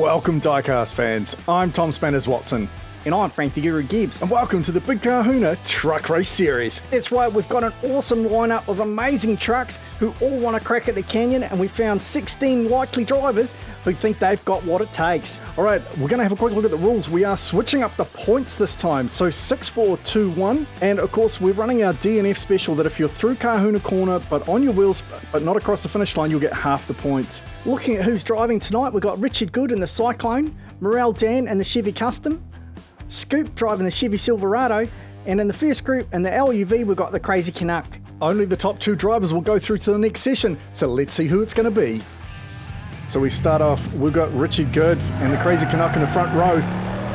Welcome Diecast fans, I'm Tom Spanners Watson. And I'm Frank the Guru Gibbs. And welcome to the Big Kahuna Truck Race Series. That's right, we've got an awesome lineup of amazing trucks who all want to crack at the canyon, and we found 16 likely drivers who think they've got what it takes. Alright, we're going to have a quick look at the rules. We are switching up the points this time, so 6, 4, 2, 1. And of course, we're running our DNF special that if you're through Kahuna Corner, but on your wheels, but not across the finish line, you'll get half the points. Looking at who's driving tonight, we've got Richard Good in the Syclone, Morel Dan and the Chevy Custom, Scoop driving the Chevy Silverado, and in the first group, in the LUV, we've got the Crazy Canuck. Only the top 2 drivers will go through to the next session, so let's see who it's going to be. So we start off, we've got Richard Good and the Crazy Canuck in the front row.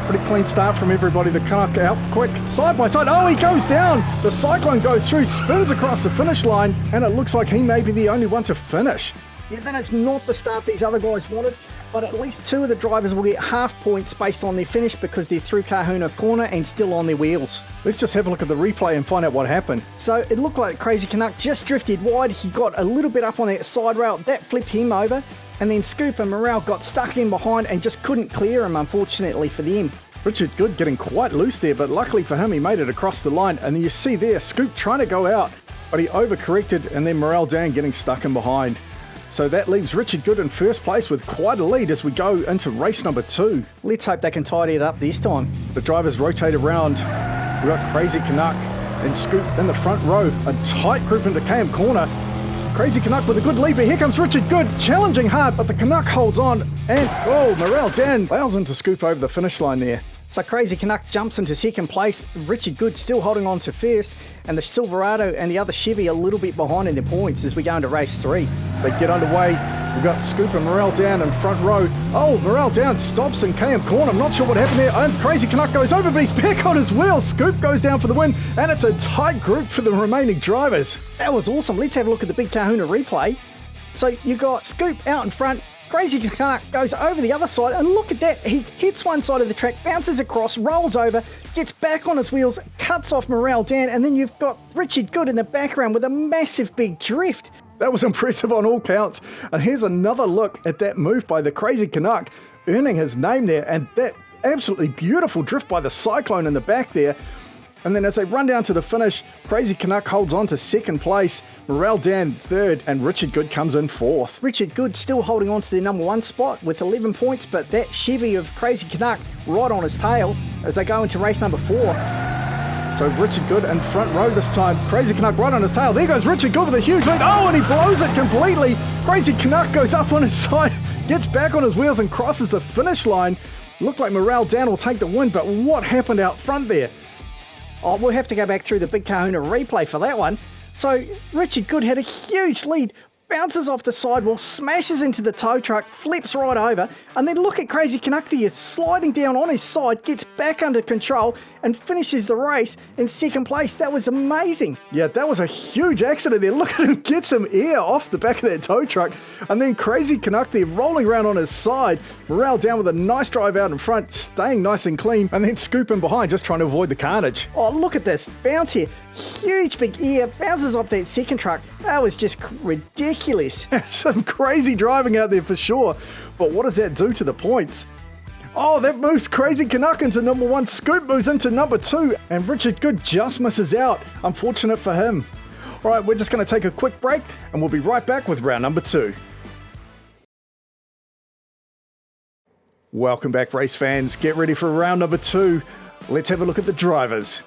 Pretty clean start from everybody. The Canuck out quick, side by side. Oh, he goes down. The Syclone goes through, spins across the finish line, and it looks like he may be the only one to finish. Yeah, that is not the start these other guys wanted, but at least 2 of the drivers will get half points based on their finish because they're through Kahuna Corner and still on their wheels. Let's just have a look at the replay and find out what happened. So it looked like Crazy Canuck just drifted wide. He got a little bit up on that side rail. That flipped him over. And then Scoop and Morel got stuck in behind and just couldn't clear him, unfortunately for them. Richard Good getting quite loose there, but luckily for him, he made it across the line. And then you see there, Scoop trying to go out, but he overcorrected, and then Morel Dan getting stuck in behind. So that leaves Richard Good in first place with quite a lead as we go into race number 2. Let's hope they can tidy it up this time. The drivers rotate around. We've got Crazy Canuck and Scoop in the front row. A tight group into KM Corner. Crazy Canuck with a good lead, but here comes Richard Good, challenging hard, but the Canuck holds on, and Morel Dan allows him to scoop over the finish line there. So Crazy Canuck jumps into second place, Richard Good still holding on to first, and the Silverado and the other Chevy a little bit behind in their points as we go into race 3. They get underway. We've got Scoop and Morel Dan in front row. Oh, Morel Dan stops in KM Corner. I'm not sure what happened there. And Crazy Canuck goes over, but he's back on his wheels. Scoop goes down for the win, and it's a tight group for the remaining drivers. That was awesome. Let's have a look at the Big Kahuna replay. So you got Scoop out in front. Crazy Canuck goes over the other side, and look at that. He hits one side of the track, bounces across, rolls over, gets back on his wheels, cuts off Morel Dan, and then you've got Richard Good in the background with a massive big drift. That was impressive on all counts. And here's another look at that move by the Crazy Canuck, earning his name there, and that absolutely beautiful drift by the Syclone in the back there. And then as they run down to the finish, Crazy Canuck holds on to second place, Morel Dan third, and Richard Good comes in fourth. Richard Good still holding on to the number 1 spot with 11 points, but that Chevy of Crazy Canuck right on his tail as they go into race number 4. So Richard Good in front row this time. Crazy Canuck right on his tail. There goes Richard Good with a huge lead. Oh, and he blows it completely. Crazy Canuck goes up on his side, gets back on his wheels and crosses the finish line. Looked like Morel Dan will take the win, but what happened out front there? Oh, we'll have to go back through the Big Kahuna replay for that one. So Richard Good had a huge lead, bounces off the sidewall, smashes into the tow truck, flips right over, and then look at Crazy Canuck there, sliding down on his side, gets back under control, and finishes the race in second place. That was amazing. Yeah, that was a huge accident there. Look at him get some air off the back of that tow truck, and then Crazy Canuck there rolling around on his side, Morel down with a nice drive out in front, staying nice and clean, and then scooping behind, just trying to avoid the carnage. Oh, look at this bounce here. Huge big air, bounces off that second truck. That was just ridiculous. Some crazy driving out there for sure. But what does that do to the points? Oh, that moves Crazy Canuck into number 1. Scoop moves into number 2. And Richard Good just misses out. Unfortunate for him. All right, we're just going to take a quick break and we'll be right back with round number 2. Welcome back, race fans. Get ready for round number 2. Let's have a look at the drivers.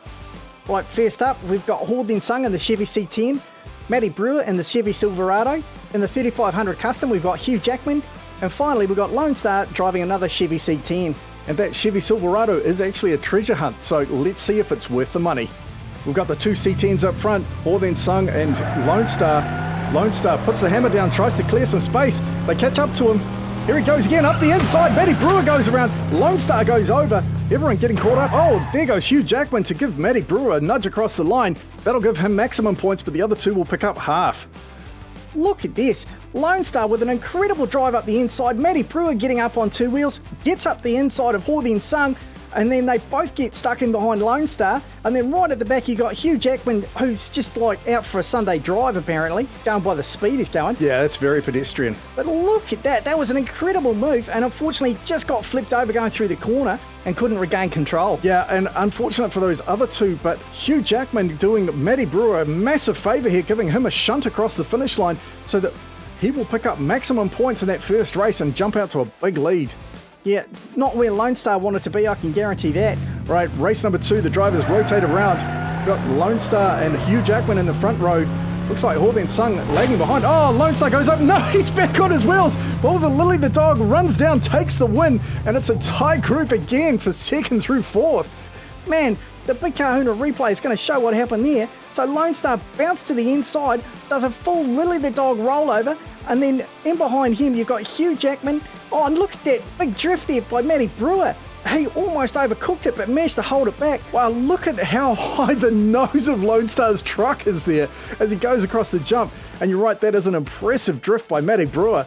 Right, first up, we've got Hordin Sung in the Chevy C10, Matti Brewer in the Chevy Silverado. In the 3500 Custom, we've got Hugh Jackman. And finally, we've got Lone Star driving another Chevy C10. And that Chevy Silverado is actually a treasure hunt, so let's see if it's worth the money. We've got the 2 C10s up front, Hordin Sung and Lone Star. Lone Star puts the hammer down, tries to clear some space. They catch up to him. Here he goes again, up the inside. Matti Brewer goes around. Lone Star goes over. Everyone getting caught up. Oh, there goes Hugh Jackman to give Matti Brewer a nudge across the line. That'll give him maximum points, but the other 2 will pick up half. Look at this. Lone Star with an incredible drive up the inside. Matti Brewer getting up on 2 wheels, gets up the inside of Hordin Sung, and then they both get stuck in behind Lone Star, and then right at the back you got Hugh Jackman, who's just like out for a Sunday drive apparently, going by the speed he's going. Yeah, that's very pedestrian. But look at that, that was an incredible move, and unfortunately just got flipped over going through the corner and couldn't regain control. Yeah, and unfortunate for those other two, but Hugh Jackman doing Matti Brewer a massive favour here, giving him a shunt across the finish line so that he will pick up maximum points in that first race and jump out to a big lead. Yeah, not where Lone Star wanted to be, I can guarantee that. Right, race number 2, the drivers rotate around. We've got Lone Star and Hugh Jackman in the front row. Looks like Hawthorne Sung lagging behind. Oh, Lone Star goes up. No, he's back on his wheels. Balls and Lily the dog runs down, takes the win, and it's a tie group again for 2nd through 4th. Man, the Big Kahuna replay is going to show what happened there. So Lone Star bounced to the inside, does a full Lily the dog rollover, and then in behind him you've got Hugh Jackman. Oh, and look at that big drift there by Matti Brewer. He almost overcooked it, but managed to hold it back. Wow, look at how high the nose of Lone Star's truck is there as he goes across the jump. And you're right, that is an impressive drift by Matti Brewer.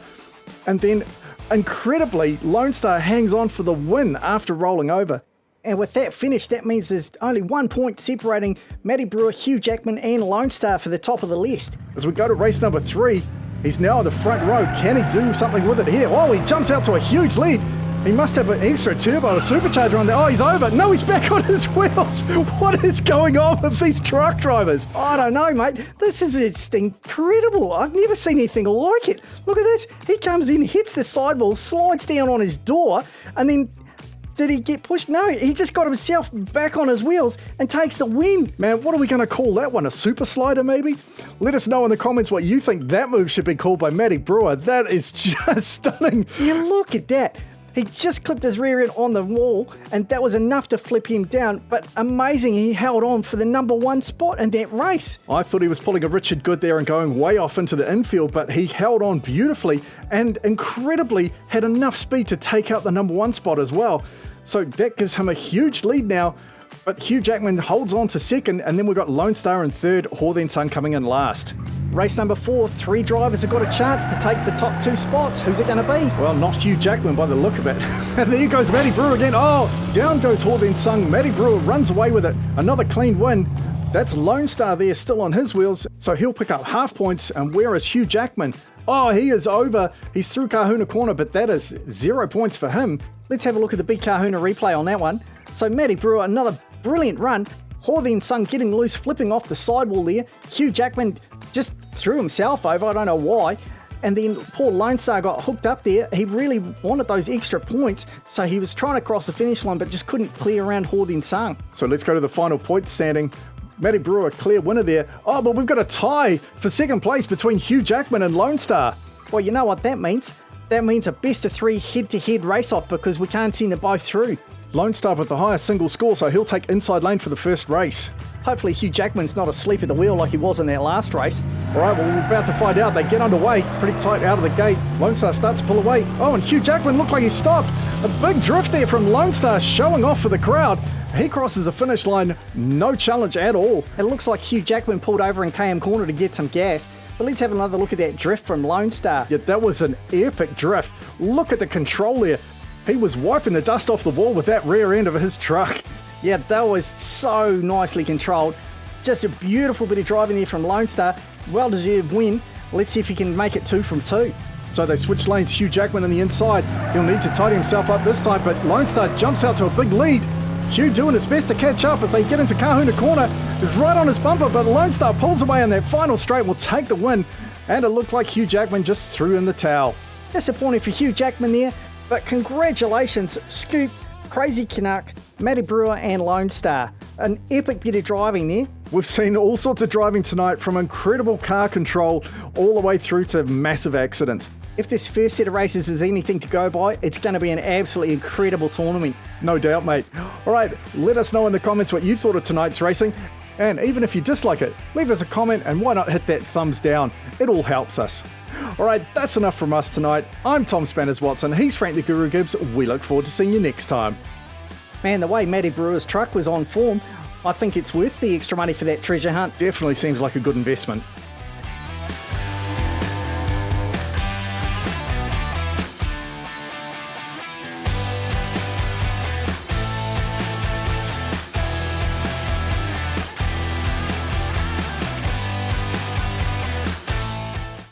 And then, incredibly, Lone Star hangs on for the win after rolling over. And with that finish, that means there's only 1 point separating Matti Brewer, Hugh Jackman and Lone Star for the top of the list. As we go to race number 3, he's now in the front row. Can he do something with it here? Oh, he jumps out to a huge lead. He must have an extra turbo, a supercharger on there. Oh, he's over. No, he's back on his wheels. What is going on with these truck drivers? I don't know, mate. This is just incredible. I've never seen anything like it. Look at this. He comes in, hits the sidewall, slides down on his door, and then did he get pushed? No, he just got himself back on his wheels and takes the win. Man, what are we going to call that one? A super slider, maybe? Let us know in the comments what you think that move should be called by Matti Brewer. That is just stunning. Yeah, look at that. He just clipped his rear end on the wall, and that was enough to flip him down. But amazing, he held on for the number 1 spot in that race. I thought he was pulling a Richard Good there and going way off into the infield, but he held on beautifully and incredibly had enough speed to take out the number 1 spot as well. So that gives him a huge lead now. But Hugh Jackman holds on to 2nd, and then we've got Lone Star in 3rd, Hawthorne Sung coming in last. Race number 4, 3 drivers have got a chance to take the top 2 spots. Who's it going to be? Well, not Hugh Jackman by the look of it. And there goes Matti Brewer again. Oh, down goes Hawthorne Sung. Matti Brewer runs away with it. Another clean win. That's Lone Star there still on his wheels, so he'll pick up half points. And where is Hugh Jackman? Oh, he is over. He's through Kahuna Corner, but that is 0 points for him. Let's have a look at the Big Kahuna replay on that one. So Matti Brewer, another brilliant run. Hawthorne Sung getting loose, flipping off the sidewall there. Hugh Jackman just threw himself over, I don't know why. And then poor Lone Star got hooked up there. He really wanted those extra points, so he was trying to cross the finish line, but just couldn't clear around Hawthorne Sung. So let's go to the final point standing. Matti Brewer, clear winner there. Oh, but we've got a tie for 2nd place between Hugh Jackman and Lone Star. Well, you know what that means? That means a best of 3 head-to-head race-off because we can't send them both through. Lone Star with the highest single score, so he'll take inside lane for the first race. Hopefully Hugh Jackman's not asleep at the wheel like he was in that last race. All right, well, we're about to find out. They get underway, pretty tight out of the gate. Lone Star starts to pull away. Oh, and Hugh Jackman looked like he stopped. A big drift there from Lone Star, showing off for the crowd. He crosses the finish line, no challenge at all. It looks like Hugh Jackman pulled over in KM Corner to get some gas. But let's have another look at that drift from Lone Star. Yeah, that was an epic drift. Look at the control there. He was wiping the dust off the wall with that rear end of his truck. Yeah, that was so nicely controlled. Just a beautiful bit of driving there from Lone Star. Well-deserved win. Let's see if he can make it 2 from 2. So they switch lanes. Hugh Jackman on the inside. He'll need to tidy himself up this time, but Lone Star jumps out to a big lead. Hugh doing his best to catch up as they get into Kahuna Corner. Is right on his bumper, but Lone Star pulls away on that final straight, will take the win. And it looked like Hugh Jackman just threw in the towel. Disappointing for Hugh Jackman there, but congratulations, Scoop, Crazy Canuck, Matti Brewer and Lone Star. An epic bit of driving there. We've seen all sorts of driving tonight, from incredible car control all the way through to massive accidents. If this first set of races is anything to go by, it's going to be an absolutely incredible tournament. No doubt, mate. All right, let us know in the comments what you thought of tonight's racing. And even if you dislike it, leave us a comment, and why not hit that thumbs down? It all helps us. All right, that's enough from us tonight. I'm Tom Spanners Watson. He's Frank the Guru Gibbs. We look forward to seeing you next time. Man, the way Matti Brewer's truck was on form, I think it's worth the extra money for that treasure hunt. Definitely seems like a good investment.